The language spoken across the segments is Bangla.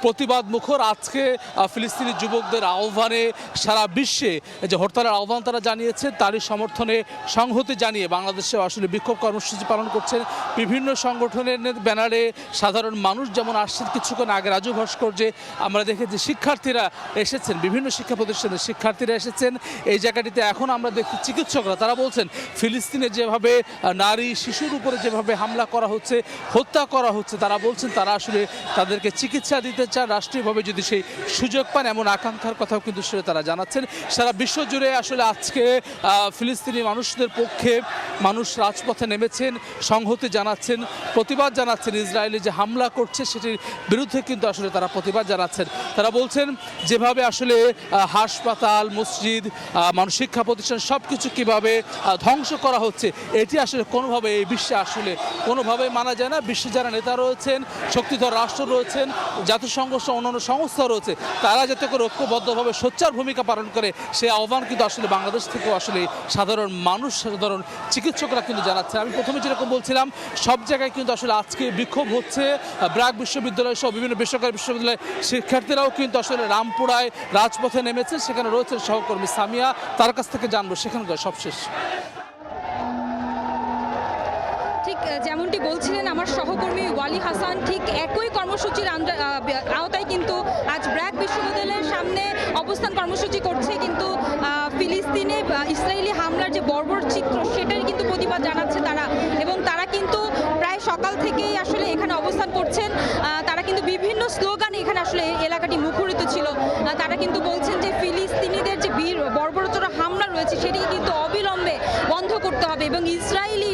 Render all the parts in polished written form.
প্রতিবাদ মুখর আজকে ফিলিস্তিনি যুবকদের আহ্বানে সারা বিশ্বে যে হরতালের আহ্বান তারা জানিয়েছে তারই সমর্থনে সংহতি জানিয়ে বাংলাদেশে আসলে বিক্ষোভ কর্মসূচি পালন করছেন বিভিন্ন সংগঠনের ব্যানারে সাধারণ মানুষ যেমন আসছেন। কিছুক্ষণ আগে রাজু ভাস্কর্যে আমরা দেখেছি শিক্ষার্থীরা এসেছেন, বিভিন্ন শিক্ষা প্রতিষ্ঠানের শিক্ষার্থীরা এসেছেন এই জায়গাটিতে। এখন আমরা দেখি চিকিৎসকরা তারা বলছেন ফিলিস্তিনে যেভাবে নারী শিশুর উপরে যেভাবে হামলা করা হচ্ছে, হত্যা করা হচ্ছে, তারা বলছেন তারা আসলে তাদেরকে চিকিৎসা দিতে চান রাষ্ট্রীয়ভাবে যদি সেই সুযোগ পান, এমন আকাঙ্ক্ষার কথাও কিন্তু তারা জানাচ্ছেন। সারা বিশ্ব জুড়ে আসলে আজকে ফিলিস্তিনি মানুষদের পক্ষে মানুষ রাজপথে নেমেছেন, সংহতি জানাচ্ছেন, প্রতিবাদ জানাচ্ছেন। ইসরায়েলি যে হামলা করছে সেটির বিরুদ্ধে কিন্তু আসলে তারা প্রতিবাদ জানাচ্ছেন। তারা বলছেন যেভাবে আসলে হাসপাতাল, মসজিদ, মানুষ শিক্ষা প্রতিষ্ঠান সব কিছু কীভাবে ধ্বংস করা হচ্ছে এটি আসলে কোনোভাবে এই বিশ্বে আসলে কোনোভাবেই মানা যায় না। বিশ্বে যারা নেতা রয়েছেন, শক্তিধর রাষ্ট্র রয়েছেন, জাতিসংঘ অন্যান্য সংস্থা রয়েছে, তারা যাতে করে ঐক্যবদ্ধভাবে সোচ্চার ভূমিকা পালন করে সেই আহ্বান কিন্তু আসলে বাংলাদেশ থেকেও আসলে সাধারণ মানুষ, সাধারণ চিকিৎসকরা কিন্তু জানাচ্ছেন। আমি প্রথমে যেরকম বলছিলাম সব জায়গায় কিন্তু আসলে আজকে বিক্ষোভ হচ্ছে। ব্র্যাক বিশ্ববিদ্যালয় সহ বিভিন্ন বেসরকারি বিশ্ববিদ্যালয়ের শিক্ষার্থীরাও কিন্তু আসলে রামপুরায় রাজপথে নেমেছে। সেখানে রয়েছেন সহকর্মী সামিয়া, তার কাছ থেকে জানবো সেখানকার সবশেষ। ঠিক যেমনটি বলছিলেন আমার সহকর্মী ওয়ালি হাসান, ঠিক একই কর্মসূচির আওতায় কিন্তু আজ ব্র্যাক বিশ্ববিদ্যালয়ের সামনে অবস্থান কর্মসূচি করছে। কিন্তু ফিলিস্তিনে ইসরায়েলি হামলার যে বর্বর চিত্র সেটার কিন্তু প্রতিবাদ জানাচ্ছে তারা, এবং তারা কিন্তু প্রায় সকাল থেকেই আসলে এখানে অবস্থান করছেন। তারা কিন্তু বিভিন্ন স্লোগানে এখানে আসলে এলাকাটি মুখরিত ছিল। তারা কিন্তু বলছেন যে ফিলিস্তিনিদের যে বর্বরতর হামলা রয়েছে সেটি কিন্তু অবিলম্বে বন্ধ করতে হবে, এবং ইসরায়েলি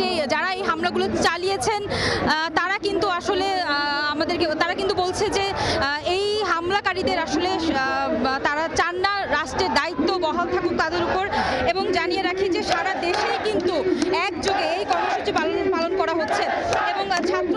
যে যারা এই হামলাগুলো চালিয়েছেন তারা কিন্তু আসলে তারা কিন্তু বলছে যে এই হামলাকারীদের আসলে তারা চান না রাষ্ট্রের দায়িত্ব বহাল থাকুক তাদের উপর। এবং জানিয়ে রাখি যে সারা দেশেই কিন্তু একযোগে এই কর্মসূচি পালন করা হচ্ছে, এবং ছাত্র